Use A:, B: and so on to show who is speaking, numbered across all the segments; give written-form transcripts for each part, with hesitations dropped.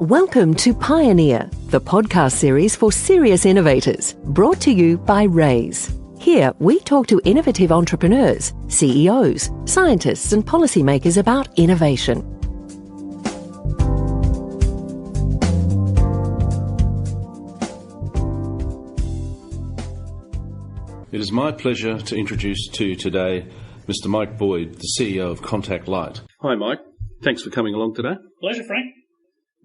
A: Welcome to Pioneer, the podcast series for serious innovators, brought to you by Wrays. Here, we talk to innovative entrepreneurs, CEOs, scientists and policymakers about innovation.
B: It is my pleasure to introduce to you today Mr. Mike Boyd, the CEO of Contact Light. Hi, Mike. Thanks for coming along today.
C: Pleasure, Frank.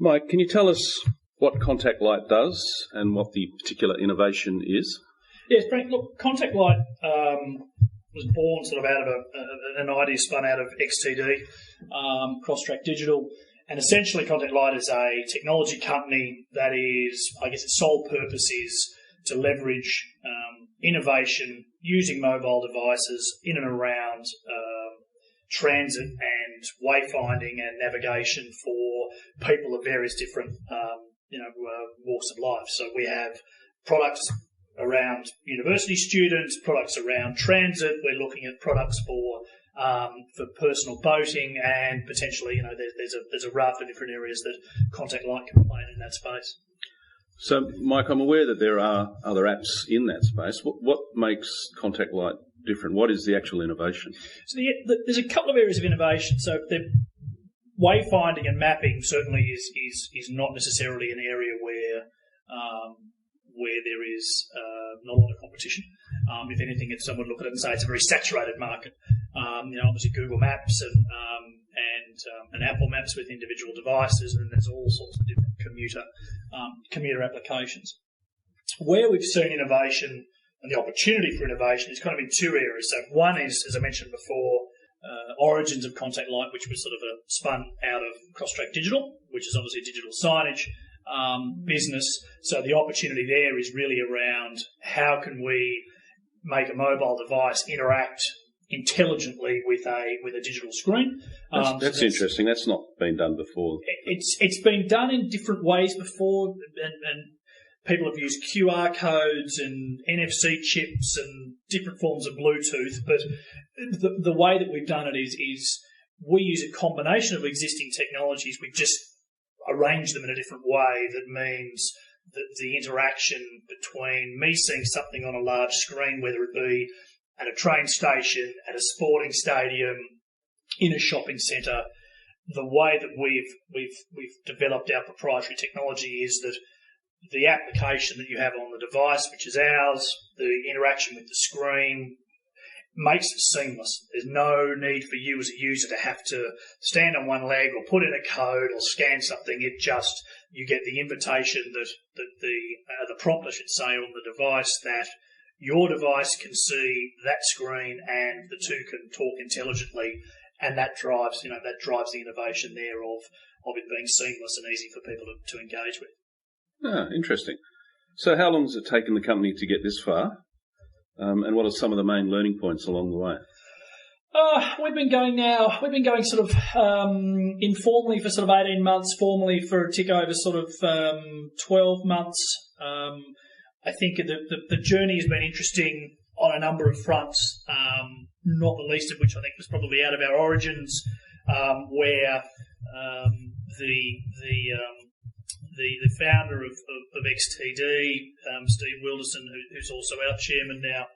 B: Mike, can you tell us what Contact Light does and what the particular innovation is?
C: Yes, Frank. Look, Contact Light was born sort of out of an idea spun out of XTD, Cross-Track Digital, and essentially Contact Light is a technology company that is, I guess, its sole purpose is to leverage innovation using mobile devices in and around transit and wayfinding and navigation for people of various different walks of life. So we have products around university students, products around transit. We're looking at products for personal boating, and potentially, there's a raft of different areas that Contact Light can play in that space.
B: So, Mike, I'm aware that there are other apps in that space. What makes Contact Light different? What is the actual innovation?
C: So there's a couple of areas of innovation. So the wayfinding and mapping certainly is not necessarily an area where there is not a lot of competition. If anything, if someone look at it and say it's a very saturated market, obviously Google Maps and Apple Maps with individual devices, and there's all sorts of different commuter applications. Where we've seen innovation and the opportunity for innovation is kind of in two areas. So one is, as I mentioned before, origins of Contact Light, which was sort of spun out of Cross-Track Digital, which is obviously a digital signage business. So the opportunity there is really around how can we make a mobile device interact intelligently with a digital screen.
B: That's interesting. That's not been done before.
C: It's been done in different ways before, and people have used QR codes and NFC chips and different forms of Bluetooth. But the way that we've done it is we use a combination of existing technologies. We just arrange them in a different way that means that the interaction between me seeing something on a large screen, whether it be at a train station, at a sporting stadium, in a shopping centre, the way that we've developed our proprietary technology is that the application that you have on the device, which is ours, the interaction with the screen, makes it seamless. There's no need for you as a user to have to stand on one leg or put in a code or scan something. You get the invitation that the prompt, I should say, on the device that your device can see that screen and the two can talk intelligently, and that drives the innovation there of it being seamless and easy for people to engage with.
B: Ah, interesting. So how long has it taken the company to get this far? And what are some of the main learning points along the way?
C: We've been going sort of informally for sort of 18 months, formally for a tick over sort of 12 months. I think the journey has been interesting on a number of fronts, not the least of which I think was probably out of our origins, where the founder of XTD, Steve Wilderson, who's also our chairman now,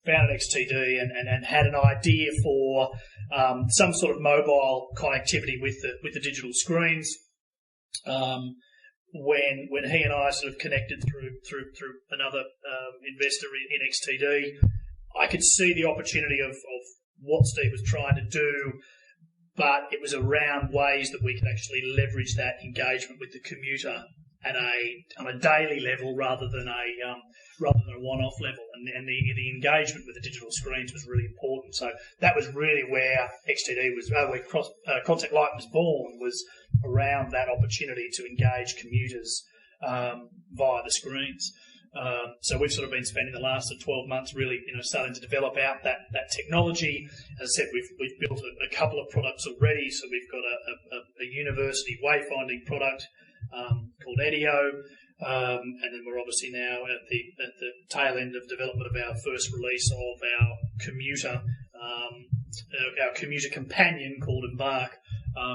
C: founded XTD and had an idea for some sort of mobile connectivity with the digital screens. When he and I sort of connected through another investor in XTD, I could see the opportunity of what Steve was trying to do, but it was around ways that we could actually leverage that engagement with the commuter on a daily level rather than a one-off level, and the engagement with the digital screens was really important. So that was really where Contact Light was born, was around that opportunity to engage commuters via the screens. So we've sort of been spending the last 12 months really, starting to develop out that technology. As I said, we've built a couple of products already. So we've got a university wayfinding product called Edeo, and then we're obviously now at the tail end of development of our first release of our commuter companion called Embark,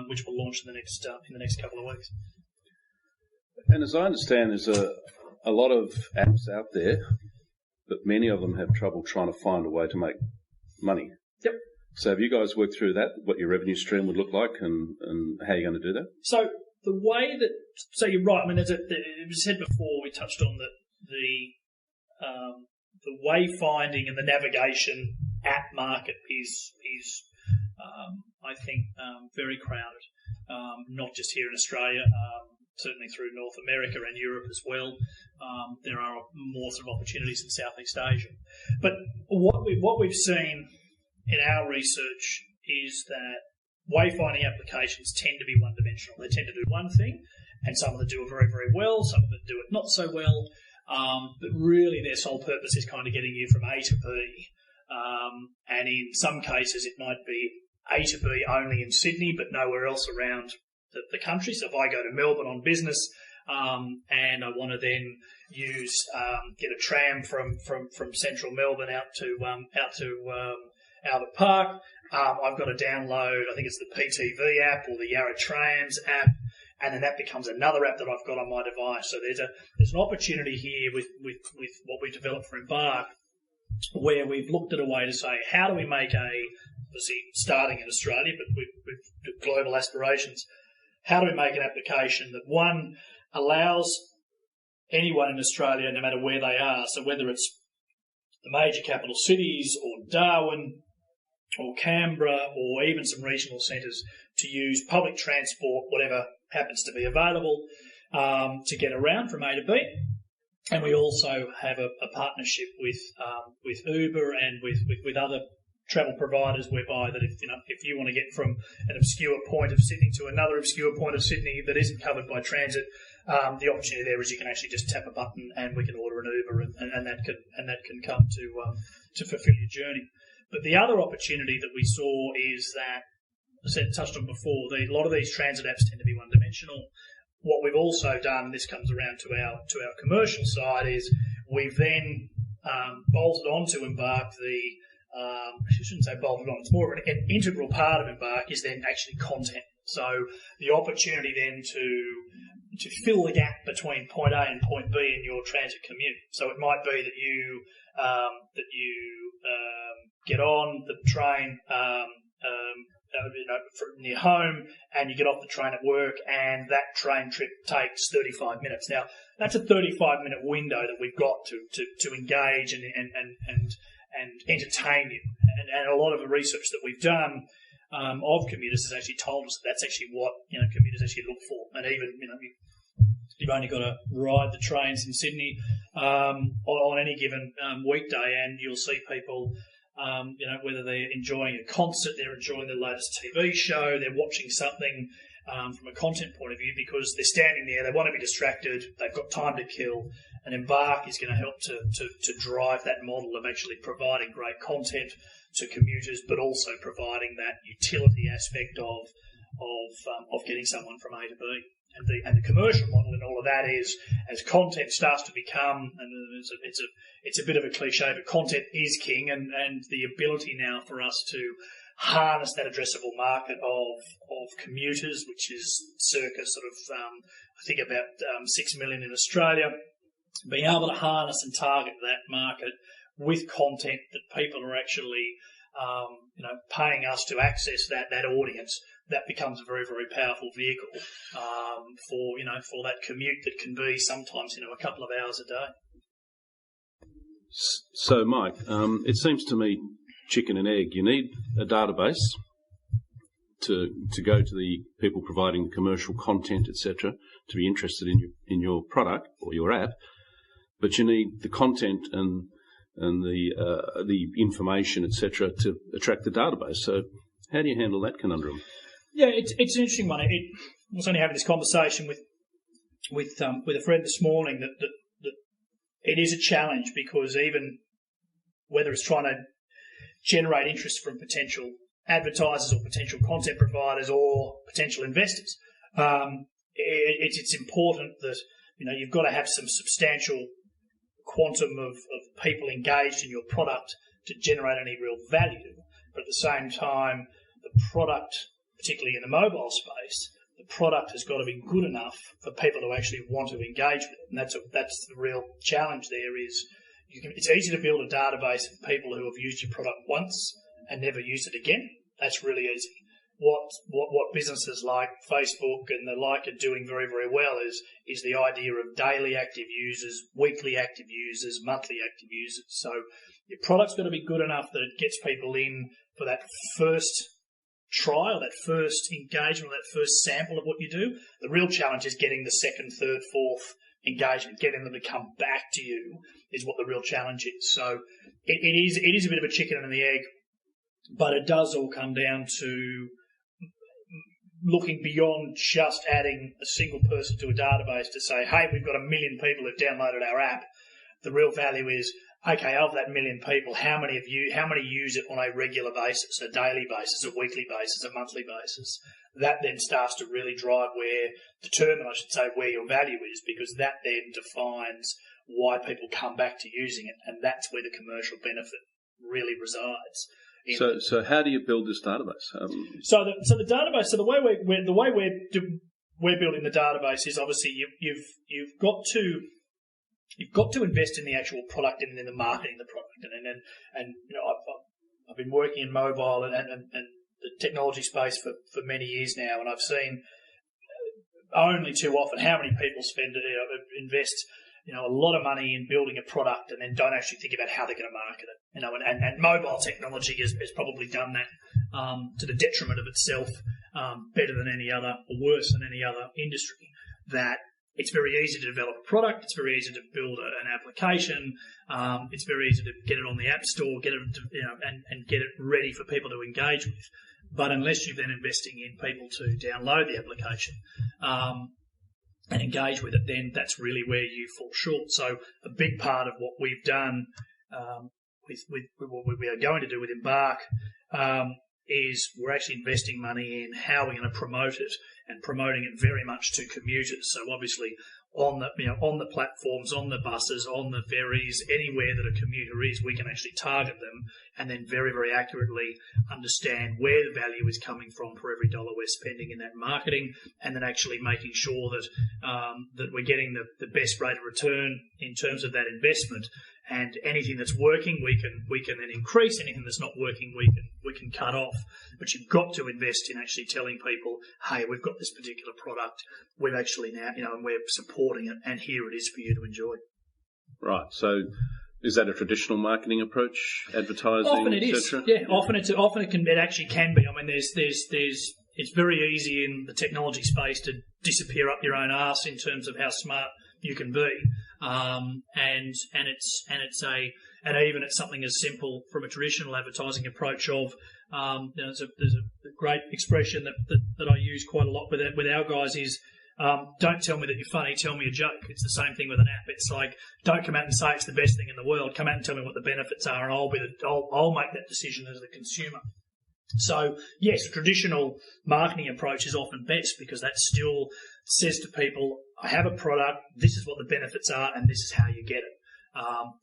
C: which will launch in the next couple of weeks.
B: And as I understand, there's a lot of apps out there, but many of them have trouble trying to find a way to make money.
C: Yep.
B: So have you guys worked through that, what your revenue stream would look like and how you're going to do that?
C: So the way that, so you're right, I mean, it was said before, we touched on that the wayfinding and the navigation app market is I think, very crowded, not just here in Australia, certainly through North America and Europe as well. There are more sort of opportunities in Southeast Asia. But what we've seen in our research is that wayfinding applications tend to be one-dimensional. They tend to do one thing, and some of them do it very, very well, some of them do it not so well, but really their sole purpose is kind of getting you from A to B. And in some cases it might be A to B only in Sydney, but nowhere else around the country. So if I go to Melbourne on business, and I want to then get a tram from central Melbourne out to Albert Park, I've got to download, I think it's the PTV app or the Yarra Trams app, and then that becomes another app that I've got on my device. So there's an opportunity here with what we developed for Embark, where we've looked at a way to say, how do we make obviously starting in Australia, but with global aspirations, how do we make an application that, one, allows anyone in Australia, no matter where they are, so whether it's the major capital cities or Darwin or Canberra or even some regional centres, to use public transport, whatever happens to be available, to get around from A to B. And we also have a partnership with Uber and with other travel providers, whereby that if you want to get from an obscure point of Sydney to another obscure point of Sydney that isn't covered by transit, the opportunity there is you can actually just tap a button and we can order an Uber, and that can come to fulfil your journey. But the other opportunity that we saw is that, as I touched on before, a lot of these transit apps tend to be one-dimensional. What we've also done, and this comes around to our commercial side, is we've then bolted onto Embark I shouldn't say bolted on, it's more of an integral part of Embark is then actually content. So the opportunity then to fill the gap between point A and point B in your transit commute. So it might be that you get on the train near home, and you get off the train at work, and that train trip takes 35 minutes. Now, that's a 35-minute window that we've got to engage and entertain you. And a lot of the research that we've done of commuters has actually told us that's actually what commuters actually look for. And even you've only got to ride the trains in Sydney on any given weekday, and you'll see people. Whether they're enjoying a concert, they're enjoying the latest TV show, they're watching something from a content point of view, because they're standing there, they want to be distracted, they've got time to kill, and Embark is going to help to drive that model of actually providing great content to commuters, but also providing that utility aspect of getting someone from A to B. And the commercial model in all of that is, as content starts to become, and it's a bit of a cliche, but content is king, and the ability now for us to harness that addressable market of commuters, which is circa sort of, I think about 6 million in Australia, being able to harness and target that market with content that people are actually, paying us to access that audience. That becomes a very, very powerful vehicle for that commute that can be sometimes a couple of hours a day.
B: So, Mike, it seems to me chicken and egg. You need a database to go to the people providing commercial content, etc., to be interested in your product or your app. But you need the content and the information, etc., to attract the database. So, how do you handle that conundrum?
C: Yeah, it's an interesting one. I was only having this conversation with a friend this morning that it is a challenge, because even whether it's trying to generate interest from potential advertisers or potential content providers or potential investors, it's important that you've got to have some substantial quantum of people engaged in your product to generate any real value. But at the same time, the product particularly in the mobile space, the product has got to be good enough for people to actually want to engage with it. And that's the real challenge there is it's easy to build a database of people who have used your product once and never used it again. That's really easy. What businesses like Facebook and the like are doing very, very well is the idea of daily active users, weekly active users, monthly active users. So your product's got to be good enough that it gets people in for that first trial, that first engagement, that first sample of what you do. The real challenge is getting the second, third, fourth engagement, getting them to come back to you is what the real challenge is. So it is a bit of a chicken and the egg, but it does all come down to looking beyond just adding a single person to a database to say, hey, we've got 1 million people who've downloaded our app. The real value is, okay, of that 1 million people, how many use it on a regular basis, a daily basis, a weekly basis, a monthly basis? That then starts to really determine where your value is, because that then defines why people come back to using it, and that's where the commercial benefit really resides.
B: So how do you build this database?
C: So the database. So the way we're building the database is obviously you've got to invest in the actual product and in the marketing of the product. And you know, I've been working in mobile and the technology space for many years now, and I've seen only too often how many people invest a lot of money in building a product and then don't actually think about how they're going to market it. And mobile technology has probably done that to the detriment of itself, better than any other, or worse than any other industry. That it's very easy to develop a product, it's very easy to build an application, it's very easy to get it on the App Store, get it and get it ready for people to engage with. But unless you're then investing in people to download the application, and engage with it, then that's really where you fall short. So a big part of what we've done with what we are going to do with Embark is we're actually investing money in how we're going to promote it, and promoting it very much to commuters. So obviously on the platforms, on the buses, on the ferries, anywhere that a commuter is, we can actually target them and then very, very accurately understand where the value is coming from for every dollar we're spending in that marketing, and then actually making sure that that we're getting the best rate of return in terms of that investment. And anything that's working, we can then increase. Anything that's not working, we can cut off. But you've got to invest in actually telling people, hey, we've got this particular product. We've actually now, and we're supporting it, and here it is for you to enjoy. Right.
B: So, is that a traditional marketing approach, advertising?
C: Often it is. Yeah. Often it actually can be. I mean, it's very easy in the technology space to disappear up your own arse in terms of how smart you can be. And even it's something as simple from a traditional advertising approach of, there's a great expression that I use quite a lot with our guys is, don't tell me that you're funny, tell me a joke. It's the same thing with an app. It's like, don't come out and say it's the best thing in the world. Come out and tell me what the benefits are, and I'll make that decision as the consumer. So yes, a traditional marketing approach is often best, because that still says to people, I have a product, this is what the benefits are, and this is how you get it.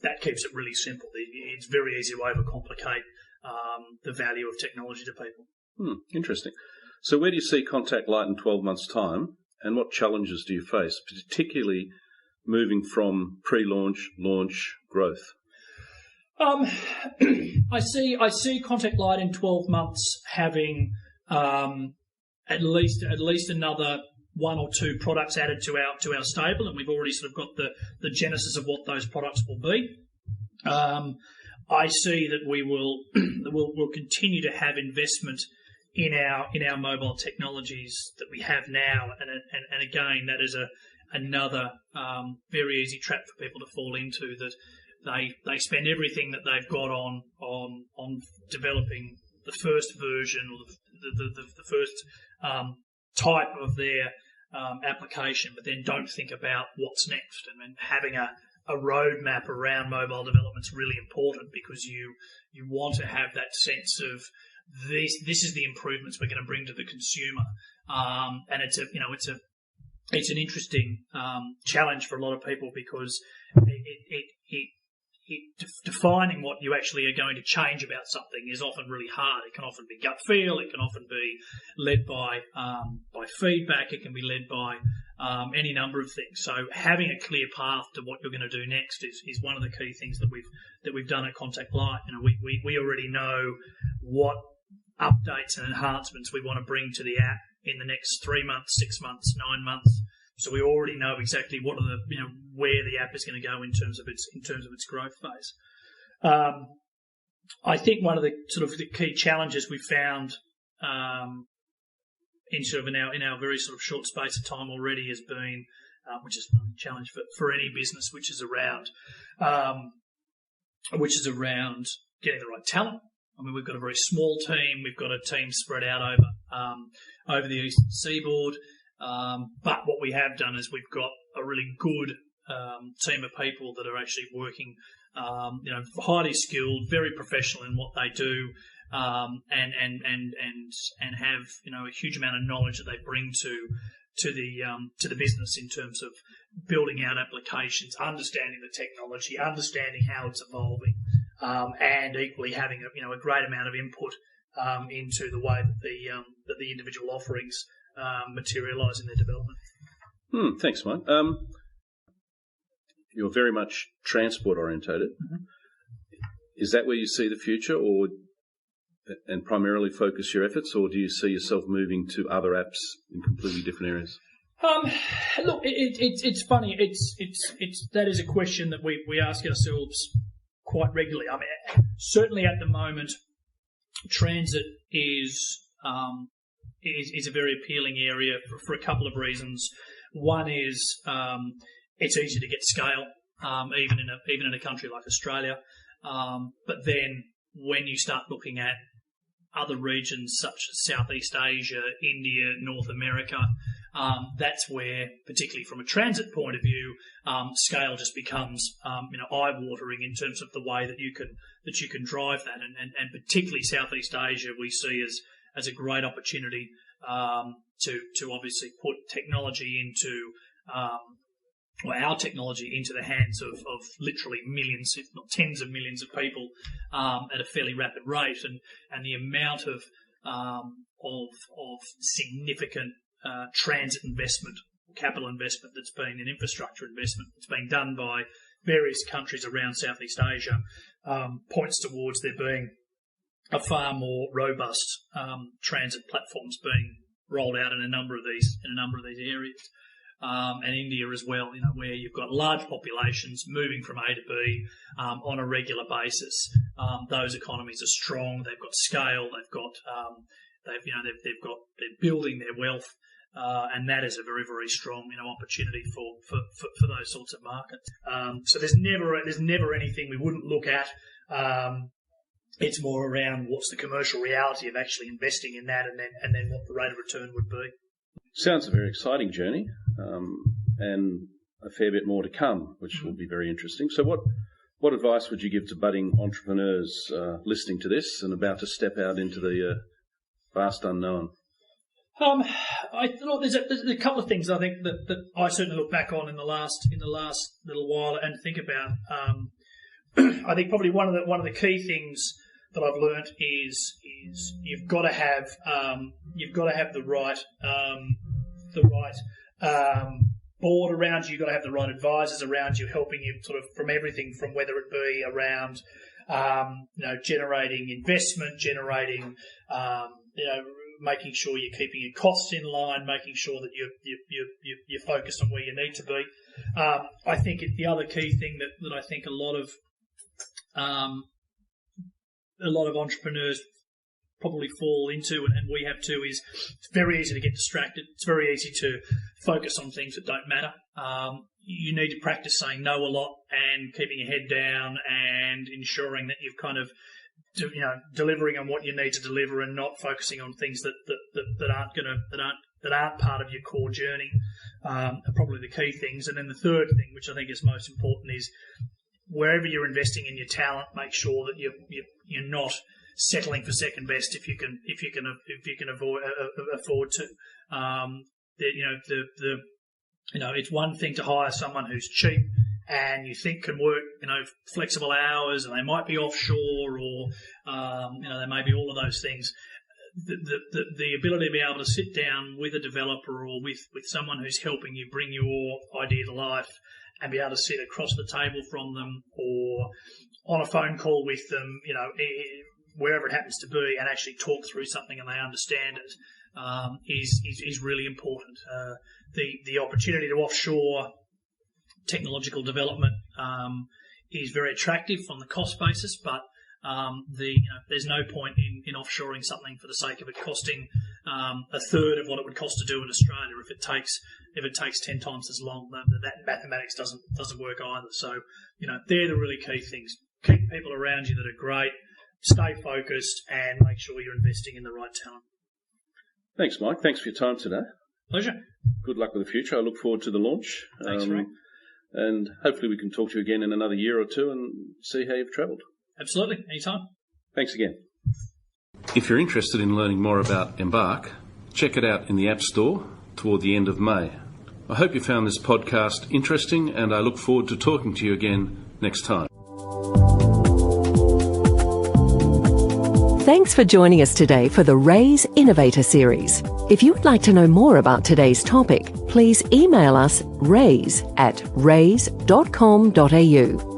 C: That keeps it really simple. It's very easy to overcomplicate the value of technology to people.
B: Interesting. So where do you see Contact Light in 12 months' time, and what challenges do you face, particularly moving from pre-launch, launch, growth?
C: I see Contact Light in 12 months having at least another 1 or 2 products added to our stable, and we've already sort of got the genesis of what those products will be. I see that we'll continue to have investment in our mobile technologies that we have now, and again, that is another very easy trap for people to fall into, that they spend everything that they've got on developing the first version, or the first type of their application, but then don't think about what's next. And then having a roadmap around mobile development is really important, because you want to have that sense of this is the improvements we're going to bring to the consumer, and it's an interesting challenge for a lot of people, because defining what you actually are going to change about something is often really hard. It can often be gut feel. It can often be led by feedback. It can be led by any number of things. So having a clear path to what you're going to do next is one of the key things that we've done at Contact Light. We already know what updates and enhancements we want to bring to the app in the next 3 months, 6 months, 9 months. So we already know exactly what are where the app is going to go in terms of its growth phase. I think one of the sort of the key challenges we found in our very sort of short space of time already has been, which is a challenge for any business, which is around getting the right talent. I mean, we've got a very small team. We've got a team spread out over the eastern seaboard. But what we have done is we've got a really good team of people that are actually working, highly skilled, very professional in what they do, and have a huge amount of knowledge that they bring to the business in terms of building out applications, understanding the technology, understanding how it's evolving, and equally having a great amount of input into the way that the individual offerings materialise in their development.
B: Thanks, Mike. You're very much transport orientated. Mm-hmm. Is that where you see the future, and primarily focus your efforts, or do you see yourself moving to other apps in completely different areas?
C: Look, it's funny. It's that is a question that we ask ourselves quite regularly. I mean, certainly at the moment, transit is a very appealing area for a couple of reasons. One is it's easy to get scale, even in a country like Australia. But then when you start looking at other regions such as Southeast Asia, India, North America, that's where, particularly from a transit point of view, scale just becomes eye-watering in terms of the way that you can drive that, and particularly Southeast Asia we see as a great opportunity to obviously put technology into our technology into the hands of literally millions, if not tens of millions of people at a fairly rapid rate, and the amount of significant transit investment, capital investment that's been in infrastructure investment that's being done by various countries around Southeast Asia points towards there being a far more robust transit platforms being rolled out in a number of these areas. And India as well, where you've got large populations moving from A to B on a regular basis. Those economies are strong. They've got scale. They're building their wealth, and that is a very, very strong opportunity for those sorts of markets. So there's never anything we wouldn't look at. It's more around what's the commercial reality of actually investing in that, and then what the rate of return would be.
B: Sounds a very exciting journey, and a fair bit more to come, which will be very interesting. So what advice would you give to budding entrepreneurs listening to this and about to step out into the vast unknown?
C: I thought there's a couple of things I think that I certainly look back on in the last little while and think about. I think probably one of the key things that I've learnt is you've got to have the right board around you. You've got to have the right advisors around you, helping you sort of from everything from whether it be around generating investment, making sure you're keeping your costs in line, making sure that you're focused on where you need to be. I think the other key thing that I think a lot of entrepreneurs probably fall into, and we have too, is it's very easy to get distracted. It's very easy to focus on things that don't matter. You need to practice saying no a lot and keeping your head down and ensuring that you've kind of delivering on what you need to deliver and not focusing on things that aren't part of your core journey are probably the key things. And then the third thing, which I think is most important, is wherever you're investing in your talent, make sure that you're not settling for second best if you can afford to. It's one thing to hire someone who's cheap and you think can work, flexible hours, and they might be offshore, or they may be all of those things. The ability to be able to sit down with a developer or with someone who's helping you bring your idea to life, and be able to sit across the table from them or on a phone call with them, wherever it happens to be, and actually talk through something and they understand it, is really important. The opportunity to offshore technological development is very attractive on the cost basis, but there's no point in offshoring something for the sake of it costing a third of what it would cost to do in Australia. If it takes 10 times as long, that mathematics doesn't work either. So they're the really key things. Keep people around you that are great, stay focused, and make sure you're investing in the right talent.
B: Thanks, Mike. Thanks for your time today.
C: Pleasure.
B: Good luck with the future. I look forward to the launch.
C: Thanks, Frank.
B: And hopefully we can talk to you again in another year or two and see how you've travelled.
C: Absolutely. Anytime.
B: Thanks again. If you're interested in learning more about Embark, check it out in the App Store toward the end of May. I hope you found this podcast interesting, and I look forward to talking to you again next time.
A: Thanks for joining us today for the Wrays Innovator Series. If you would like to know more about today's topic, please email us wrays@wrays.com.au.